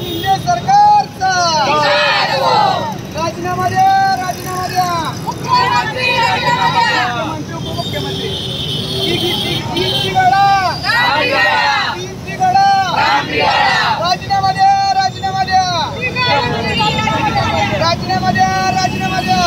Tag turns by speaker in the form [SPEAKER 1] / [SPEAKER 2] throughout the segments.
[SPEAKER 1] शिंदे सरकारचा राजीनामा द्या, राजीनामा द्या. मुख्यमंत्री उपमुख्यमंत्री राजीनामा द्या, राजीनामा द्या, राजीनामा द्या, राजीनामा द्या.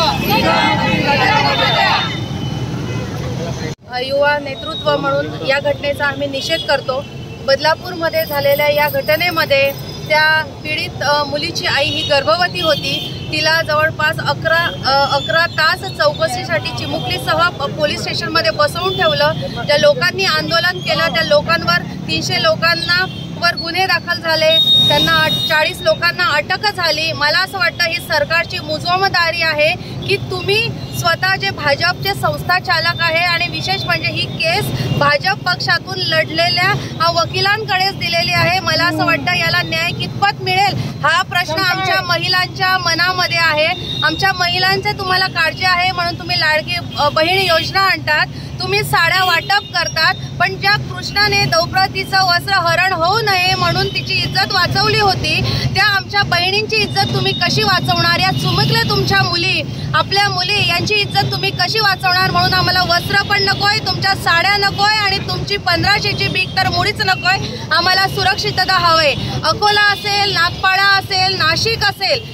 [SPEAKER 2] युवा नेतृत्व म्हणून या घटनेचा आम्ही निषेध करतो. बदलापूरमध्ये झालेल्या या घटनेमध्ये त्या पीडित मुलीची आई ही गर्भवती होती. तिला जवळपास 11 तास चौकशीसाठी चिमुकलीसह पोलीस स्टेशनमध्ये बसवून ठेवलं. ज्या लोकांनी आंदोलन केलं त्या लोकांवर 300 लोकांवर गुन्हे दाखल झाले, त्यांना 40 लोकांना अटक झाली. मला असं वाटतं ही सरकारची मुजोमदारी आहे की तुम्ही स्वतः जे भाजपचे संस्था चालक आहे आणि विशेष म्हणजे ही केस भाजप पक्षातून लढलेल्या वकिलांकडेच दिलेली आहे. मला असं वाटतं याला न्याय कितपत मिळेल हा प्रश्न आमच्या महिलांच्या मनामध्ये आहे. आमच्या महिलांचे तुम्हाला काळजी आहे म्हणून तुम्ही लाडकी बहीण योजना आणतात, तुम्ही साड्या वाटप करतात, पण ज्या कृष्णाने द्रौपदीचं वस्त्र हरण होऊ नये म्हणून तिची इज्जत वाचवली होती, त्या आमच्या बहिणींची इज्जत तुम्ही कशी वाचवणार? या चुमुकले तुमच्या मुली, आपल्या मुली यांची इज्जत तुम्ही कशी वाचवणार? म्हणून आम्हाला वस्त्र पण नकोय, तुमच्या साड्या नकोय आणि तुमची 1500ची भीक तर मुळीच नकोय. आम्हाला सुरक्षितता हवे. अकोला असेल, नागपाडा असेल, नाशिक असेल,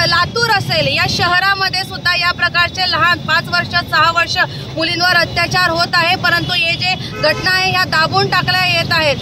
[SPEAKER 2] लातूर असेल, या शहरामध्ये सुद्धा या प्रकारचे लहान 5 वर्ष 6 वर्ष मुलींवर अत्याचार होत आहे. परंतु हे जे घटना आहे ह्या दाबून टाकल्या येत आहेत.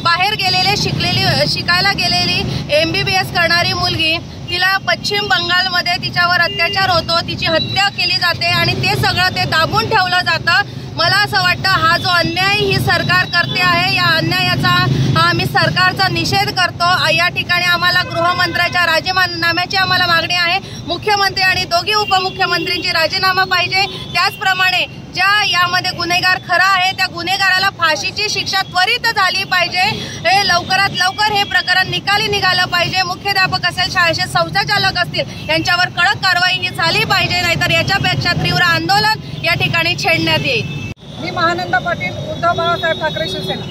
[SPEAKER 2] बाहेर गेलेले शिकायला गेलेली MBBS करणारी मुलगी, तिला पश्चिम बंगालमध्ये तिच्यावर अत्याचार होतो, तिची हत्या केली जाते आणि ते सगळं ते दाबून ठेवलं जातं. मला असं वाटतं हा जो अन्याय ही सरकार करते आहे या अन्यायाचा आम्ही सरकारचा निषेध करतो. या ठिकाणी आम्हाला गृहमंत्र्याच्या राजीनाम्याची आम्हाला मागणी आहे. मुख्यमंत्री आणि दोघी उपमुख्यमंत्र्यांची राजीनामा पाहिजे. त्याचप्रमाणे ज्या यामध्ये गुन्हेगार खरा आहे त्या गुन्हेगाराला फाशीची शिक्षा त्वरित झाली पाहिजे. हे लवकरात लवकर हे प्रकरण निकाली निघालं पाहिजे. मुख्याध्यापक असेल, शाळेचे संचालक असतील, यांच्यावर कडक कारवाई ही झाली पाहिजे, नाहीतर याच्यापेक्षा तीव्र आंदोलन या ठिकाणी छेडण्यात येईल.
[SPEAKER 1] मी महानंदा पाटील, उद्धव बाळासाहेब ठाकरे शिवसेना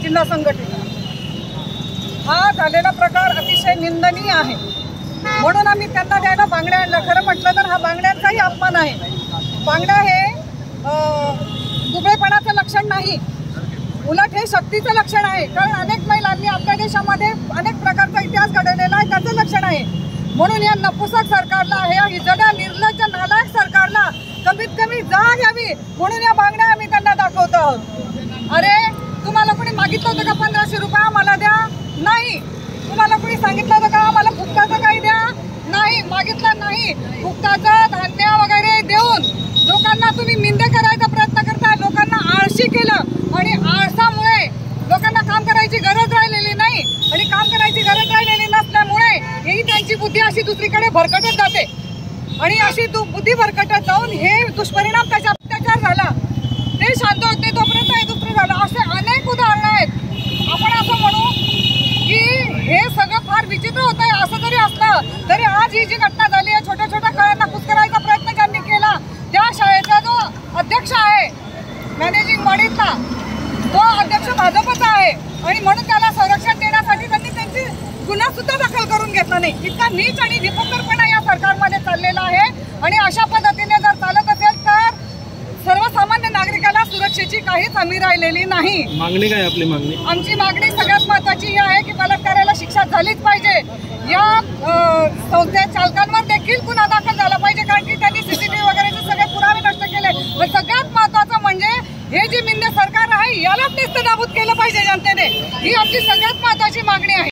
[SPEAKER 1] जिल्हा संघटना. हा झालेला प्रकार अतिशय निंदनीय आहे म्हणून आम्ही त्यांना द्यायला बांगड्या आणल्या. खरं म्हटलं तर हा बांगड्यांचाही अपमान आहे. बांगड्या हे दुबळेपणाचं लक्षण नाही, उलट हे शक्तीचं लक्षण आहे. कारण अनेक महिलांनी आपल्या देशामध्ये अनेक प्रकारचा इतिहास घडवलेला आहे, त्याचं लक्षण आहे. म्हणून या नपुसक सरकारला, ह्या हिजड्या निर्लज्ज नालायक सरकारला कमीत कमी जाग यावी म्हणून या बांगड्या आम्ही त्यांना दाखवतो आहोत. अरे तुम्हाला कोणी मागितलं होतं का 1500 रुपये आम्हाला द्या? नाही. तुम्हाला कोणी सांगितलं होतं का आम्हाला फुकटाचं काही द्या? नाही, मागितलं नाही. फुकटाचं धान्य वगैरे देऊन लोकांना तुम्ही मिंदे करायचा प्रयत्न करता. लोकांना आळशी केलं आणि आळसामुळे लोकांना काम करायची गरज राहिलेली नाही आणि काम करायची गरज राहिलेली नसल्यामुळे ही त्यांची बुद्धी अशी दुसरीकडे भरकटत जाते आणि अशी बुद्धी भरकटत जाऊन हे दुष्परिणाम त्याचा अत्याचार झाला. ते शांत होत नाही तोपर्यंत हे दुसरं झालं. असे अनेक उदाहरणं आहेत. आपण असं म्हणू की हे सगळं फार विचित्र होत आहे. असं जरी असलं तरी आज ही जी घटना झाली आहे, छोट्या छोट्या कळ्यांना कुस्करायचा प्रयत्न ज्यांनी केला त्या शाळेचा जो अध्यक्ष आहे मॅनेजिंग बॉडीचा, तो अध्यक्ष भाजपचा आहे आणि म्हणून त्याला संरक्षण देण्यासाठी त्यांनी त्यांची गुन्हा सुद्धा दाखल करून घेतला नाही. इतका नीच आणि निपक्करपणा या सरकारमध्ये चाललेला आहे आणि अशा पद्धतीने जर चालत असेल तर सर्वसामान्य नागरिकाला सुरक्षेची काहीच हमी राहिलेली नाही.
[SPEAKER 3] मागणी काय आपली मागणी?
[SPEAKER 1] आमची मागणी सगळ्यात महत्त्वाची ही आहे की बलात्काराला शिक्षा झालीच पाहिजे. या संस्थे चालकांवर देखील गुन्हा दाखल झाला पाहिजे कारण की त्यांनी CCTV वगैरेचे सगळे पुरावे नष्ट केले. पण सगळ्यात महत्त्वाचं म्हणजे हे जी मिंदे सरकार आहे यालाच नेस्तनाबूत केलं पाहिजे जनतेने. ही आमची सगळ्यात महत्त्वाची मागणी आहे.